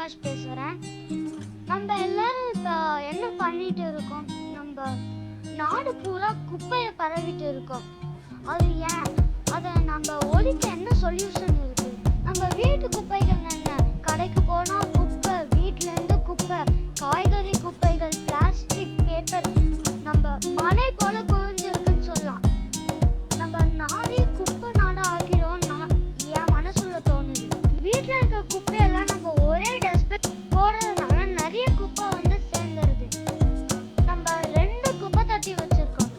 அவினாஷ் பேசுறேன். நம்ம எல்லாரும் இப்ப என்ன பண்ணிட்டு இருக்கோம்? நம்ம நாடு பூரா குப்பையை பரவிட்டு இருக்கோம். அது ஏன்? அதை நம்ம ஒழிக்க என்ன சொல்யூஷன் இருக்கு? நம்ம வீட்டு குப்பைகள் என்ன? கடைக்கு போனா குப்பை, வீட்டுல இருந்து குப்பை, காய்கறி குப்பைகள், பிளாஸ்டிக், பேப்பர், நம்ம மலை போல குவிஞ்சிருக்குன்னு சொல்லலாம். நம்ம நாடே குப்பை நாடா ஆகிறோம் என் மனசுல தோணுது. வீட்டுல இருக்க குப்பையெல்லாம் நம்ம ஒரே டஸ்ட்பின் போடுறதுனால நிறைய குப்பை வந்து சேர்ந்துருது. நம்ம 2 குப்பை தட்டி வச்சிருக்கோம்.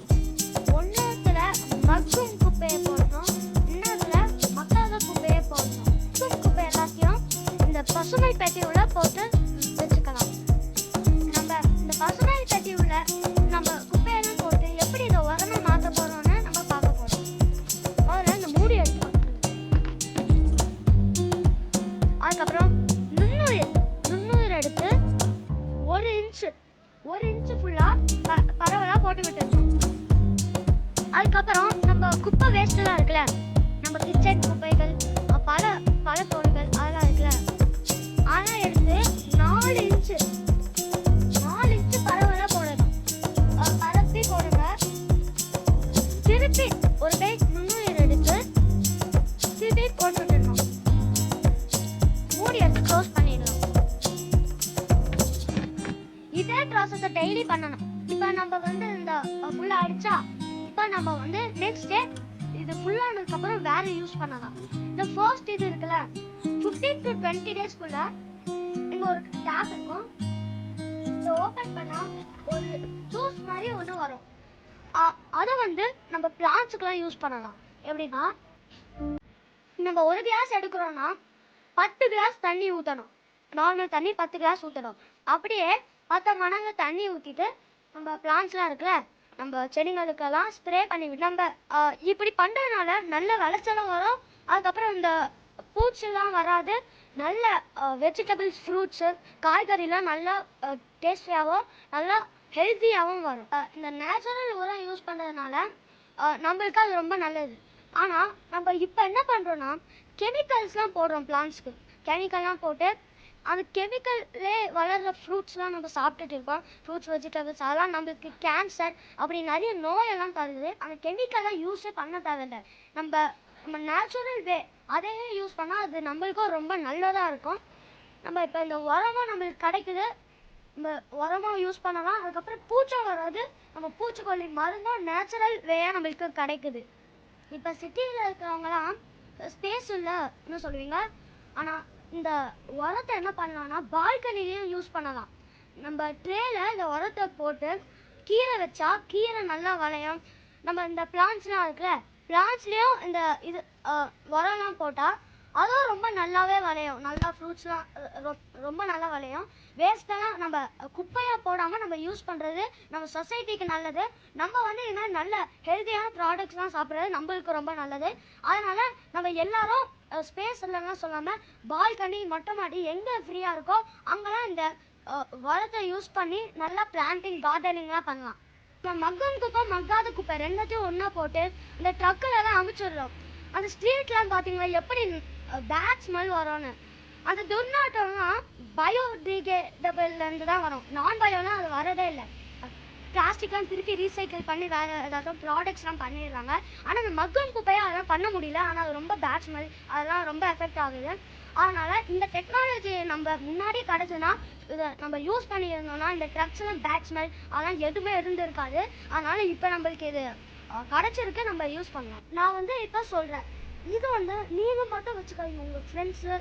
ஒன்னுத்துல மக்கும் குப்பையை போடணும், இன்னொருல மக்காத குப்பையை போடணும். மக்கும் குப்பை எல்லாத்தையும் இந்த பசுமை பெட்டி உள்ள போட்டு வச்சுக்கலாம். நம்ம இந்த பசுமை பெட்டி உள்ள நம்ம குப்பையெல்லாம் போட்டு எப்படி இதை உரமா மாற்ற போறோம்னு நம்ம பார்க்க போறோம். முதல்ல இந்த மூடி எடுத்துக்கணும். அதுக்கப்புறம் நுண்ணுயிர் எடுத்து 1 இன்ச்சு ஃபுல்லா பரவலா போட்டு விட்டுருக்கோம். அதுக்கப்புறம் நம்ம குப்பை வேஸ்ட் எல்லாம் இருக்குல்ல, நம்ம கிச்சன் குப்பைகள், பல தோல்கள் அதெல்லாம் இருக்குல்ல, அதெல்லாம் எடுத்து 4 இன்ச்சு பரவலா போடணும். பரப்பி போடுங்க. திருப்பி ஒரு கை நுண்ணுயிர் எடுத்து திருப்பி போட்டு விட்டுடணும். மூடி எடுத்து க்ளோஸ் பண்ணிடலாம். இதே ப்ராசஸை டெய்லி பண்ணணும். இப்போ நம்ம வந்து இந்த ஃபுல்லா அடிச்சா, இப்போ நம்ம வந்து நெக்ஸ்ட் டே இது ஃபுல்லானதுக்கு அப்புறம் வேற யூஸ் பண்ணலாம். இந்த ஃபர்ஸ்ட் இது இருக்குல்ல, 15 to 20 டேஸ்க்குள்ள இங்க ஒரு டேப் இருக்கும். இதை ஓபன் பண்ணா ஒரு ஜூஸ் மாதிரி ஒன்று வரும். அதை வந்து நம்ம பிளான்ட்ஸுக்கெல்லாம் யூஸ் பண்ணலாம். எப்படின்னா, நம்ம ஒரு கிளாஸ் எடுக்கிறோம்னா 10 கிளாஸ் தண்ணி ஊற்றணும். நார்மல் தண்ணி 10 கிளாஸ் ஊற்றணும். அப்படியே 10 மடங்கு தண்ணி ஊற்றிட்டு நம்ம பிளான்ட்ஸ்லாம் இருக்குல்ல, நம்ம செடிகளுக்கெல்லாம் ஸ்ப்ரே பண்ணிவிட்டு நம்ம இப்படி பண்ணுறதுனால நல்ல விளைச்சலும் வரும். அதுக்கப்புறம் இந்த பூச்சிலாம் வராது. நல்ல வெஜிடபிள்ஸ், ஃப்ரூட்ஸு, காய்கறிலாம் நல்லா டேஸ்டியாகவும் நல்லா ஹெல்த்தியாகவும் வரும். இந்த நேச்சுரல் உரம் யூஸ் பண்ணுறதுனால நம்மளுக்கு அது ரொம்ப நல்லது. ஆனால் நம்ம இப்போ என்ன பண்ணுறோன்னா, கெமிக்கல்ஸ்லாம் போடுறோம் பிளான்ட்ஸ்க்கு. கெமிக்கல்லாம் போட்டு அந்த கெமிக்கல்லே வளர்கிற ஃப்ரூட்ஸ்லாம் நம்ம சாப்பிட்டுட்டு இருக்கோம். ஃப்ரூட்ஸ், வெஜிடபிள்ஸ் அதெல்லாம் நம்மளுக்கு கேன்சர் அப்படி நிறைய நோயெல்லாம் தருது. அந்த கெமிக்கல்லாம் யூஸே பண்ண தேவையில்லை. நம்ம நேச்சுரல் வே அதையே யூஸ் பண்ணால் அது நம்மளுக்கும் ரொம்ப நல்லதாக இருக்கும். நம்ம இப்போ இந்த உரமாக நம்மளுக்கு கிடைக்குது, நம்ம உரமாக யூஸ் பண்ணலாம். அதுக்கப்புறம் பூச்சை வராது. நம்ம பூச்சிக்கொல்லி மருந்தும் நேச்சுரல் வேயாக நம்மளுக்கு கிடைக்குது. இப்போ சிட்டியில் இருக்கிறவங்களாம் ஸ்பேஸ் இல்லைன்னு சொல்லுவீங்க. ஆனால் இந்த உரத்தை என்ன பண்ணலாம்னா பால்கனிலையும் யூஸ் பண்ணலாம். நம்ம ட்ரேல இந்த உரத்தை போட்டு கீரை வச்சா கீரை நல்லா விளையும். நம்ம இந்த பிளான்ட்ஸ்லாம் இருக்குல்ல, பிளான்ட்ஸ்லேயும் இந்த இது உரம்லாம் போட்டால் அதுவும் ரொம்ப நல்லாவே விளையும். நல்லா ஃப்ரூட்ஸ்லாம் ரொம்ப நல்லா விளையும். வேஸ்ட்டெல்லாம் நம்ம குப்பையாக போடாமல் நம்ம யூஸ் பண்ணுறது நம்ம சொசைட்டிக்கு நல்லது. நம்ம வந்து இந்த மாதிரி நல்ல ஹெல்த்தியான ப்ராடக்ட்ஸ்லாம் சாப்பிட்றது நம்மளுக்கு ரொம்ப நல்லது. அதனால் நம்ம எல்லாரும் ஸ்பேஸ் இல்லைன்னா சொல்லாமல் பால்கனி, மொட்டை மாடி எங்கே ஃப்ரீயாக இருக்கோ அங்கெல்லாம் இந்த உரத்தை யூஸ் பண்ணி நல்லா பிளான்டிங், கார்டனிங்லாம் பண்ணலாம். இப்போ மக்கும் குப்பை, மக்காத குப்பை ரெண்டுத்தையும் ஒன்றா போட்டு இந்த ட்ரக்கிலலாம் அமுச்சிடுறோம். அந்த ஸ்ட்ரீட்லாம் பார்த்தீங்கன்னா எப்படி பேட் ஸ்மெல் வரும்னு. அந்த துர்நாற்றம்லாம் பயோடிகிரேடபிள்லேருந்து தான் வரும். நான் பயோலாம் அது வரதே இல்லை. பிளாஸ்டிக்லாம் திருப்பி ரீசைக்கிள் பண்ணி வேறு ஏதாவது ப்ராடக்ட்ஸ்லாம் பண்ணிடுறாங்க. ஆனால் அந்த மக்கும் குப்பையை அதெல்லாம் பண்ண முடியல. ஆனால் அது ரொம்ப பேட் ஸ்மெல், அதெல்லாம் ரொம்ப எஃபெக்ட் ஆகுது. அதனால் இந்த டெக்னாலஜி நம்ம முன்னாடி கிடச்சுன்னா இதை நம்ம யூஸ் பண்ணியிருந்தோம்னா இந்த ட்ரக்ஸ்லாம் பேட் ஸ்மெல் அதெல்லாம் எதுவுமே இருந்திருக்காது. அதனால் இப்போ நம்மளுக்கு இது கிடச்சிருக்கு, நம்ம யூஸ் பண்ணலாம். நான் வந்து இப்போ சொல்கிறேன், இது வந்து நீங்கள் மட்டும் வச்சுக்காதீங்க, உங்கள் ஃப்ரெண்ட்ஸு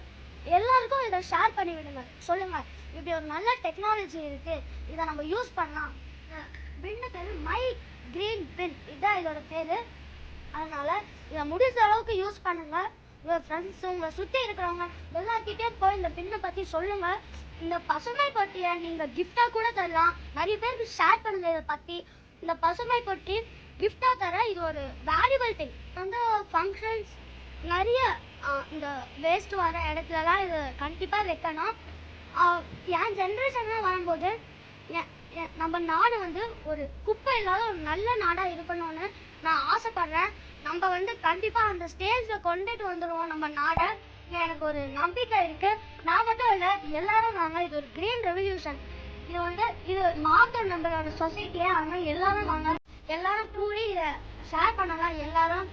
எல்லாருக்கும் இதை ஷேர் பண்ணி விடுங்க. சொல்லுங்கள், இப்படி ஒரு நல்ல டெக்னாலஜி இருக்குது, இதை நம்ம யூஸ் பண்ணலாம். பின்னு பேர் மை கிரீன் பின், இதுதான் இதோட பேர். அதனால் இதை முடிஞ்ச அளவுக்கு யூஸ் பண்ணுங்கள். உங்கள் ஃப்ரெண்ட்ஸு, உங்களை சுற்றி இருக்கிறவங்க எல்லார்கிட்டையும் போய் இந்த பின்னை பற்றி சொல்லுங்கள். இந்த பசுமை பொட்டியை நீங்கள் கிஃப்டாக கூட தரலாம். நிறைய பேருக்கு ஷேர் பண்ணுங்கள் இதை பற்றி. இந்த பசுமை பொட்டி கிஃப்டாக தர இது ஒரு வேல்யூபிள் திங். வந்து ஃபங்க்ஷன்ஸ் நிறைய இந்த வேஸ்ட் வர இடத்துலலாம் இது கண்டிப்பாக வைக்கணும். என் ஜென்ரேஷன்லாம் வரும்போது நம்ம நாடு வந்து ஒரு குப்பை இல்லாத ஒரு நல்ல நாடாக இருக்கணும்னு நான் ஆசைப்படுறேன். நம்ம வந்து கண்டிப்பாக அந்த ஸ்டேஜில் கொண்டுட்டு வந்துடுவோம் நம்ம நாடை. எனக்கு ஒரு நம்பிக்கை இருக்கு. நான் மட்டும் இல்ல, எல்லாரும் வாங்க. இது ஒரு கிரீன் ரெவல்யூஷன். இது மாத்தம் நம்மளோட சொசைட்டியை. அதனால எல்லாரும் வாங்க, எல்லாரும் கூடி இதை ஷேர் பண்ணலாம். எல்லாரும்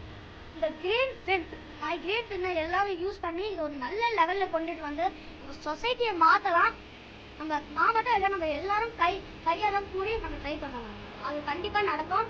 இந்த கிரீன் பென் மை கிரீன் பென்னை எல்லாரும் யூஸ் பண்ணி இது ஒரு நல்ல லெவல்ல கொண்டுட்டு வந்து சொசைட்டியை மாத்தலாம். நான் மட்டும் இல்லை, நம்ம எல்லாரும் கையால கூடி நம்ம ட்ரை பண்ணலாம். அது கண்டிப்பா நடக்கும்.